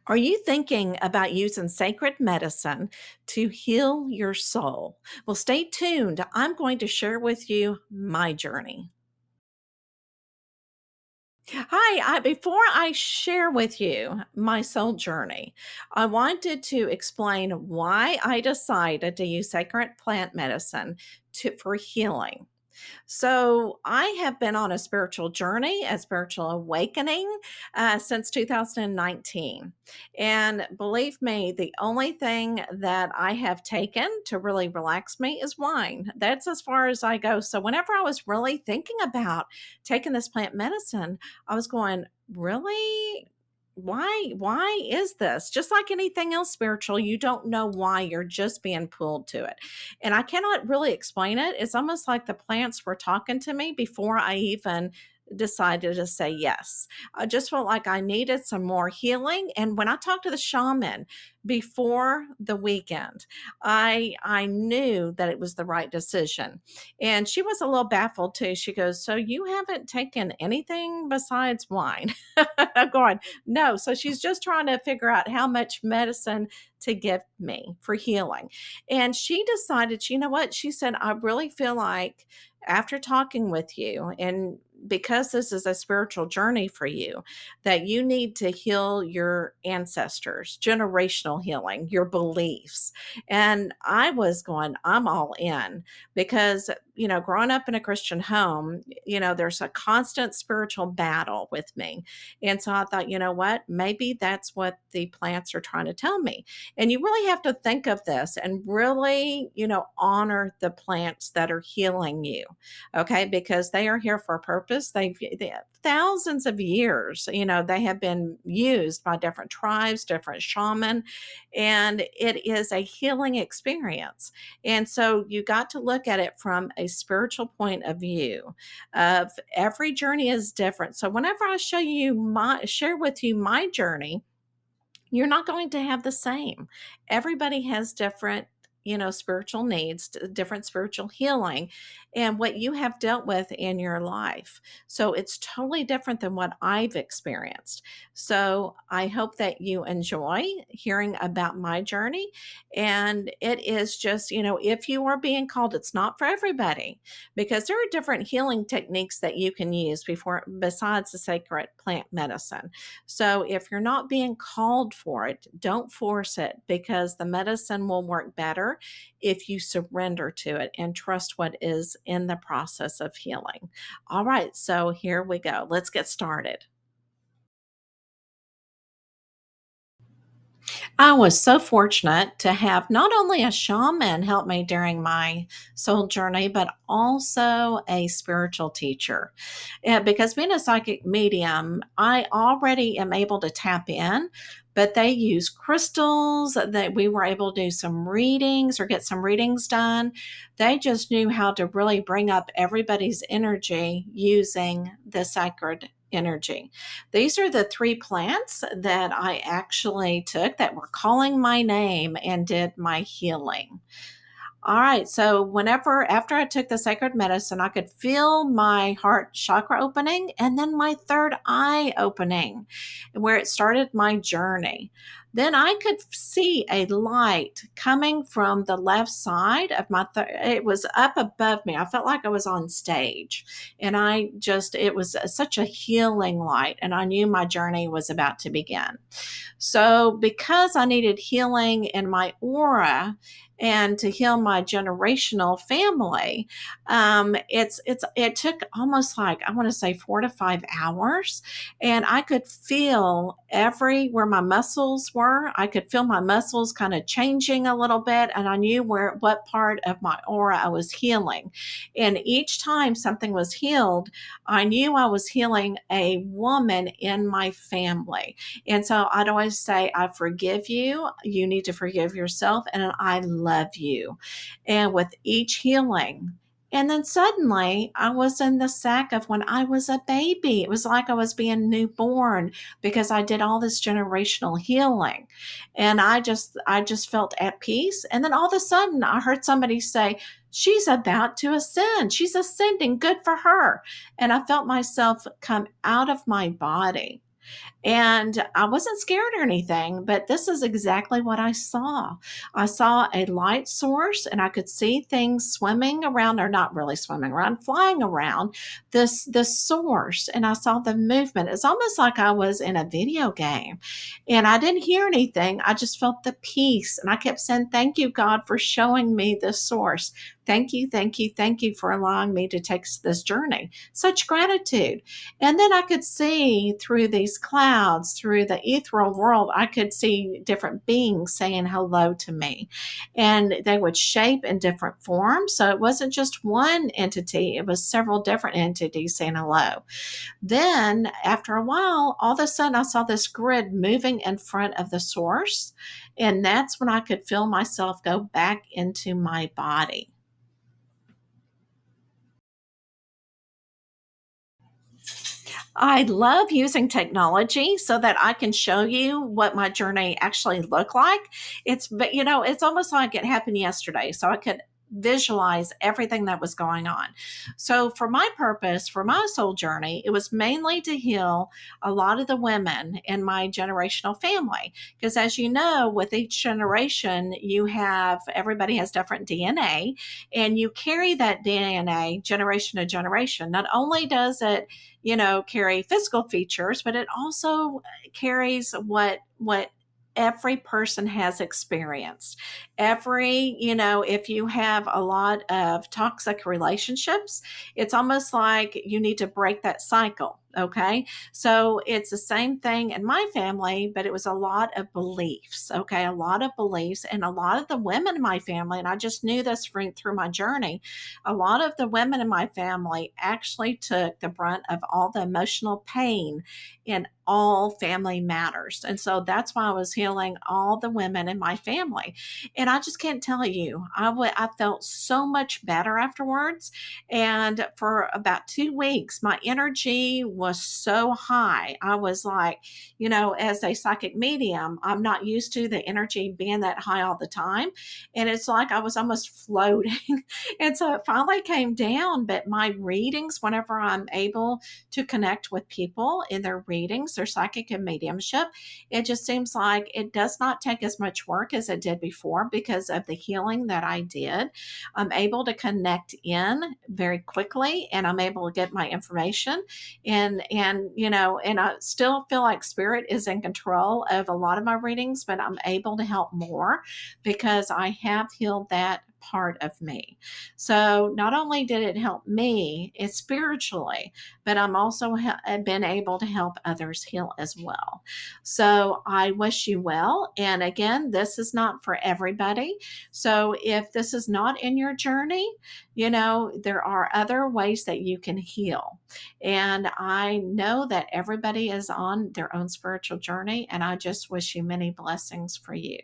Are you thinking about using sacred medicine to heal your soul? Well, stay tuned. I'm going to share with you my journey. Hi, before I share with you my soul journey, I wanted to explain why I decided to use sacred plant medicine for healing. So, I have been on a spiritual journey, a spiritual awakening since 2019. And believe me, the only thing that I have taken to really relax me is wine. That's as far as I go. So, whenever I was really thinking about taking this plant medicine, I was going, really? Why is this just like anything else spiritual? You don't know why, you're just being pulled to it, and I cannot really explain it. It's almost like the plants were talking to me before I even decided to say yes. I just felt like I needed some more healing. And when I talked to the shaman before the weekend, I knew that it was the right decision. And she was a little baffled too. She goes, "So you haven't taken anything besides wine?" I'm going, no. So she's just trying to figure out how much medicine to give me for healing. And she decided, you know what? She said, "I really feel like after talking with you, and because this is a spiritual journey for you, that you need to heal your ancestors, generational healing, your beliefs." And I was going, I'm all in because, growing up in a Christian home, there's a constant spiritual battle with me. And so I thought, you know what? Maybe that's what the plants are trying to tell me. And you really have to think of this and really, honor the plants that are healing you. Okay. Because they are here for a purpose. They thousands of years, they have been used by different tribes, different shaman, and it is a healing experience. And so you got to look at it from a spiritual point of view of every journey is different. So whenever I share with you my journey, you're not going to have the same. Everybody has different, spiritual needs, different spiritual healing, and what you have dealt with in your life. So it's totally different than what I've experienced. So I hope that you enjoy hearing about my journey. And it is just, if you are being called, it's not for everybody because there are different healing techniques that you can use besides the sacred plant medicine. So if you're not being called for it, don't force it because the medicine will work better if you surrender to it and trust what is in the process of healing. All right, so here we go. Let's get started. I was so fortunate to have not only a shaman help me during my soul journey, but also a spiritual teacher. Because being a psychic medium, I already am able to tap in, but they use crystals that we were able to do some readings or get some readings done. They just knew how to really bring up everybody's energy using the sacred energy. These are the three plants that I actually took that were calling my name and did my healing. All right. So, after I took the sacred medicine, I could feel my heart chakra opening and then my third eye opening, where it started my journey. Then I could see a light coming from the left side of it was up above me. I felt like I was on stage. And it was such a healing light. And I knew my journey was about to begin. So, because I needed healing in my aura and to heal my generational family, it took almost like I want to say 4 to 5 hours, and I could feel where my muscles were. I could feel my muscles kind of changing a little bit, and I knew what part of my aura I was healing. And each time something was healed, I knew I was healing a woman in my family. And so I'd always say, I forgive you. You need to forgive yourself. And I love you. And with each healing, and then suddenly I was in the sack of when I was a baby. It was like I was being newborn because I did all this generational healing. And I just felt at peace. And then all of a sudden I heard somebody say, "She's about to ascend. She's ascending. Good for her." And I felt myself come out of my body. And I wasn't scared or anything, but this is exactly what I saw. I saw a light source and I could see things swimming around, or not really swimming around, flying around this source. And I saw the movement. It's almost like I was in a video game. And I didn't hear anything. I just felt the peace. And I kept saying, thank you, God, for showing me this source. Thank you, thank you, thank you for allowing me to take this journey. Such gratitude. And then I could see through these clouds, through the ethereal world, I could see different beings saying hello to me. And they would shape in different forms. So it wasn't just one entity, it was several different entities saying hello. Then, after a while, all of a sudden, I saw this grid moving in front of the source. And that's when I could feel myself go back into my body. I love using technology so that I can show you what my journey actually looked like. But it's almost like it happened yesterday. So I could visualize everything that was going on. So for my purpose, for my soul journey, it was mainly to heal a lot of the women in my generational family. Because as you know, with each generation, everybody has different DNA, and you carry that DNA generation to generation. Not only does it carry physical features, but it also carries what every person has experienced. If you have a lot of toxic relationships, it's almost like you need to break that cycle. Okay. So it's the same thing in my family, but it was a lot of beliefs. Okay. A lot of beliefs, and a lot of the women in my family, and I just knew this through my journey, a lot of the women in my family actually took the brunt of all the emotional pain in all family matters. And so that's why I was healing all the women in my family. And I just can't tell you, I felt so much better afterwards. And for about 2 weeks, my energy was so high. I was like, as a psychic medium, I'm not used to the energy being that high all the time. And it's like I was almost floating. And so it finally came down. But my readings, whenever I'm able to connect with people in their readings, their psychic and mediumship, it just seems like it does not take as much work as it did before because of the healing that I did. I'm able to connect in very quickly, and I'm able to get my information, and I still feel like spirit is in control of a lot of my readings, but I'm able to help more because I have healed that part of me. So not only did it help me spiritually, but I'm also been able to help others heal as well. So I wish you well. And again, this is not for everybody. So if this is not in your journey, there are other ways that you can heal. And I know that everybody is on their own spiritual journey, and I just wish you many blessings for you.